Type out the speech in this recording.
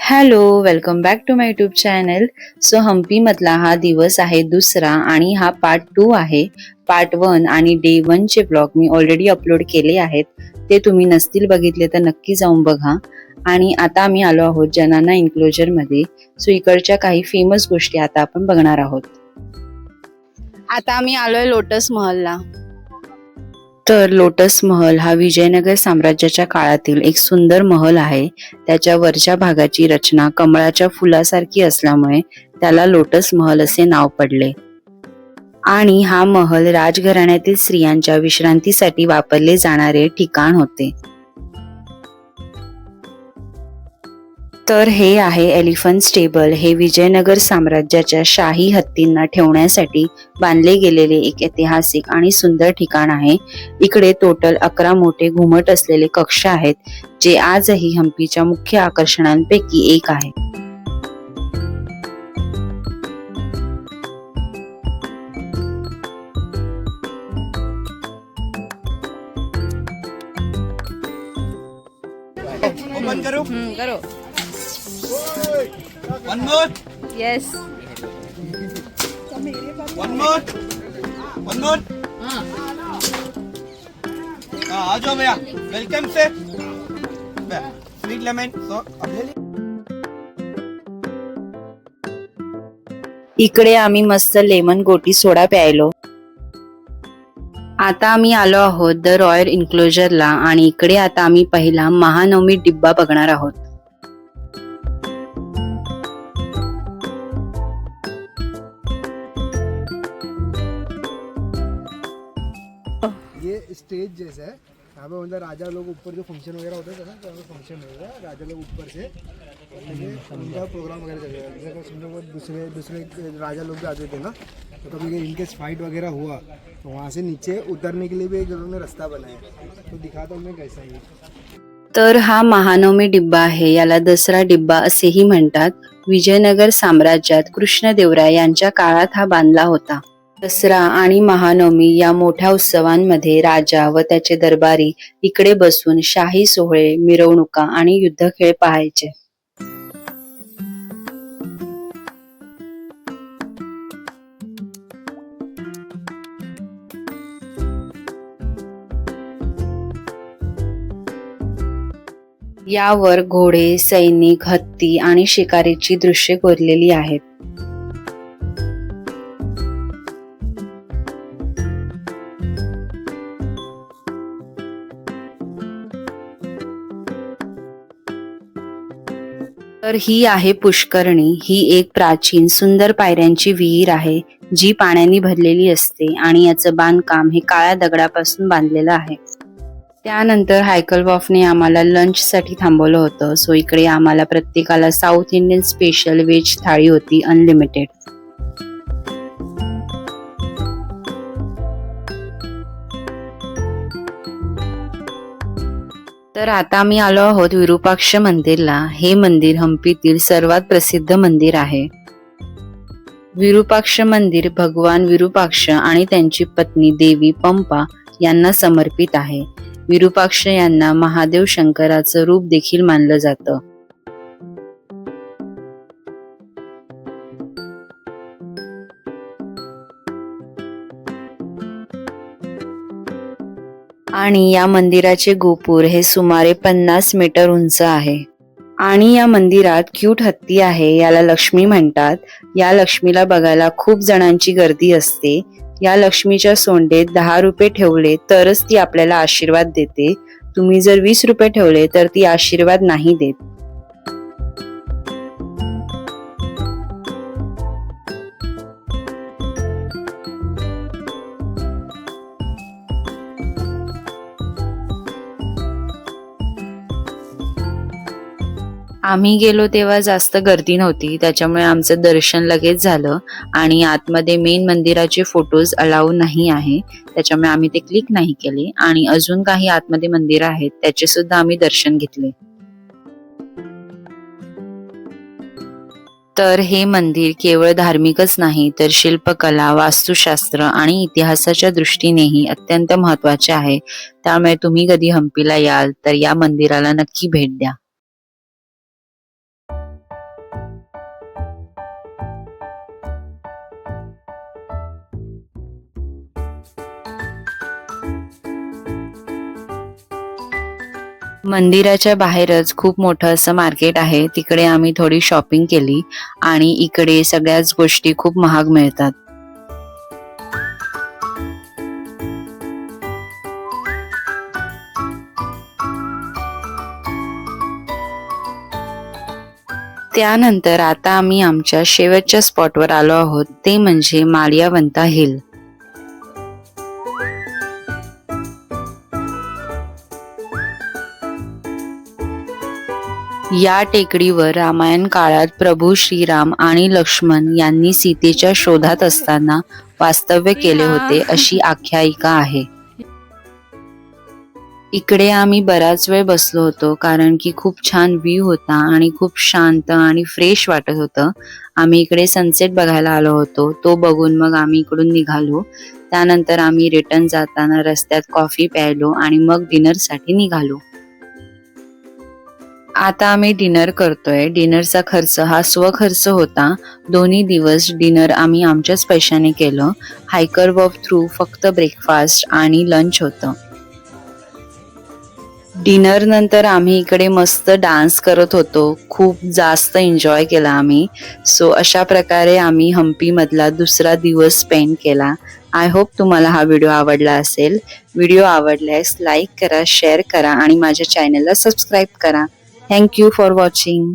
Hello, welcome back to my YouTube channel. So हम्पीमधला हा दिवस आहे दुसरा आणि हा पार्ट 2 आहे. पार्ट 1 आणि डे 1 चे ब्लॉग मी ऑलरेडी अपलोड केले आहेत. ते तुम्ही नसतील बघितले तर नक्की जाऊन बघा. आणि आता आम्ही आलो आहोत जनाना एन्क्लोजर मध्ये. सो इकडच्या काही फेमस गोष्टी आता आपण बघणार आहोत. आता आम्ही आलोय लोटस महलला. तर लोटस महल हा विजयनगर साम्राज्याच्या काळातील एक सुंदर महल आहे. त्याच्या वरच्या भागाची रचना कमळाच्या फुलासारखी असल्यामुळे त्याला लोटस महल असे नाव पडले. आणि हा महल राजघराण्यातील स्त्रियांच्या विश्रांतीसाठी वापरले जाणारे ठिकाण होते. तर हे आहे एलिफंट स्टेबल. हे विजयनगर साम्राज्याच्या शाही हत्तींना ठेवण्यासाठी बांधले गेलेले एक ऐतिहासिक आणि सुंदर ठिकाण आहे. इकडे टोटल 11 मोठे घुमट असलेले कक्ष आहेत, जे आजही हम्पीच्या मुख्य आकर्षणांपैकी एक आहे. ओपन करो. करो. One more. Yes. One more. One more. आ जाओ भैया. वेलकम से. स्वीट लेमन सो अब ले ली. इकडे आम्ही मस्त लेमन गोटी सोडा प्यायलो. आता आम्ही आलो आहोत द रॉयल एन्क्लोजरला आणि इकडे आता आम्ही पहिला महानवमी डिब्बा बघणार आहोत. ये स्टेज जैसा है. यहाँ पे मतलब राजा लोग ऊपर जो फंक्शन वगैरह होते थे ना, तो यहाँ फंक्शन होगा, राजा लोग ऊपर से उनका प्रोग्राम वगैरह चलेगा. जैसे कि समझो वो दूसरे दूसरे राजा लोग भी आते थे ना, तो कभी इनकेस फाइट वगैरह हुआ तो वहाँ से नीचे उतरने के लिए भी एक उन्होंने रास्ता बनाया. तो दिखाता हूँ मैं कैसा है. तर हा महानवमी डिब्बा आहे. याला दसरा डिब्बा असेही म्हणतात. विजयनगर साम्राज्यात कृष्णदेवराय यांच्या काळात हा बांधला होता. दसरा आणि महानवमी या मोठ्या उत्सवांमध्ये राजा व त्याचे दरबारी इकडे बसून शाही सोहळे, मिरवणुका आणि युद्धखेळ पाहायचे. यावर घोडे, सैनिक, हत्ती आणि शिकारीची दृश्ये कोरलेली आहेत. तर ही आहे पुष्करणी. ही एक प्राचीन सुंदर पायऱ्यांची विहीर आहे, जी पाण्याने भरलेली असते आणि याचं बांधकाम हे काळ्या दगडापासून बांधलेलं आहे. त्यानंतर हायकलवॉफने आम्हाला लंच साठी थांबवलं होतं. सो इकडे आम्हाला प्रत्येकाला साऊथ इंडियन स्पेशल व्हेज थाळी होती, अनलिमिटेड. तर आता आम्ही आलो आहोत विरूपाक्ष मंदिरला. हे मंदिर हम्पीतील सर्वात प्रसिद्ध मंदिर आहे. विरूपाक्ष मंदिर भगवान विरूपाक्ष आणि त्यांची पत्नी देवी पंपा यांना समर्पित आहे. विरूपाक्ष यांना महादेव शंकराचं रूप देखील मानलं जातं. आणि या मंदिराचे गोपुर हे सुमारे 50 मीटर उंच आहे. आणि या मंदिरात क्यूट हत्ती आहे, याला लक्ष्मी म्हणतात. या लक्ष्मीला बघायला खूप जणांची गर्दी असते. या लक्ष्मीच्या सोंडेत 10 रुपये ठेवले तरच ती आपल्याला आशीर्वाद देते. तुम्ही जर 20 रुपये ठेवले तर ती आशीर्वाद नाही देत. आम्ही गेलो तेव्हा जास्त गर्दी नव्हती, त्याच्यामुळे आमचं दर्शन लगेच झालं. आणि आतमध्ये मेन मंदिराचे फोटोज अलाउ नाही आहे, त्याच्यामुळे आम्ही ते क्लिक नाही केले. आणि अजून काही आतमध्ये मंदिर आहेत, त्याचे सुद्धा आम्ही दर्शन घेतले. तर हे मंदिर केवळ धार्मिकच नाही तर शिल्पकला, वास्तुशास्त्र आणि इतिहासाच्या दृष्टीनेही अत्यंत महत्त्वाचे आहे. त्यामुळे तुम्ही कधी हम्पीला याल तर या मंदिराला नक्की भेट द्या. मंदिराच्या बाहेरच खूप मोठं असं मार्केट आहे, तिकडे आम्ही थोडी शॉपिंग केली आणि इकडे सगळ्याच गोष्टी खूप महाग मिळतात. त्यानंतर आता आम्ही आमच्या शेवटच्या स्पॉटवर आलो आहोत, ते म्हणजे माळियावंता हिल. या टेकडीवर रामायण काळात प्रभू श्रीराम आणि लक्ष्मण यांनी सीतेच्या शोधात असताना वास्तव्य केले होते अशी आख्यायिका आहे. इकडे आम्ही बराच वेळ बसलो होतो कारण की खूप छान व्ह्यू होता आणि खूप शांत आणि फ्रेश वाटत होतं. आम्ही इकडे सनसेट बघायला आलो होतो, तो बघून मग आम्ही इकडून निघालो. त्यानंतर आम्ही रिटर्न जाताना रस्त्यात कॉफी प्यायलो आणि मग डिनरसाठी निघालो. आता आम्ही डिनर करतोय. डिनरचा खर्च हा स्वखर्च होता. दोन्ही दिवस डिनर आम्ही आमच्याच पैशाने केलं. हायकर वॉक थ्रू फक्त ब्रेकफास्ट आणि लंच होतं. डिनर नंतर आम्ही इकडे मस्त डान्स करत होतो. खूप जास्त एन्जॉय केला आम्ही. सो अशा प्रकारे आम्ही हम्पी मधला दुसरा दिवस स्पेंड केला. आय होप तुम्हाला हा व्हिडिओ आवडला असेल. व्हिडिओ आवडल्यास लाईक करा, शेअर करा आणि माझ्या चॅनलला सबस्क्राईब करा. Thank you for watching.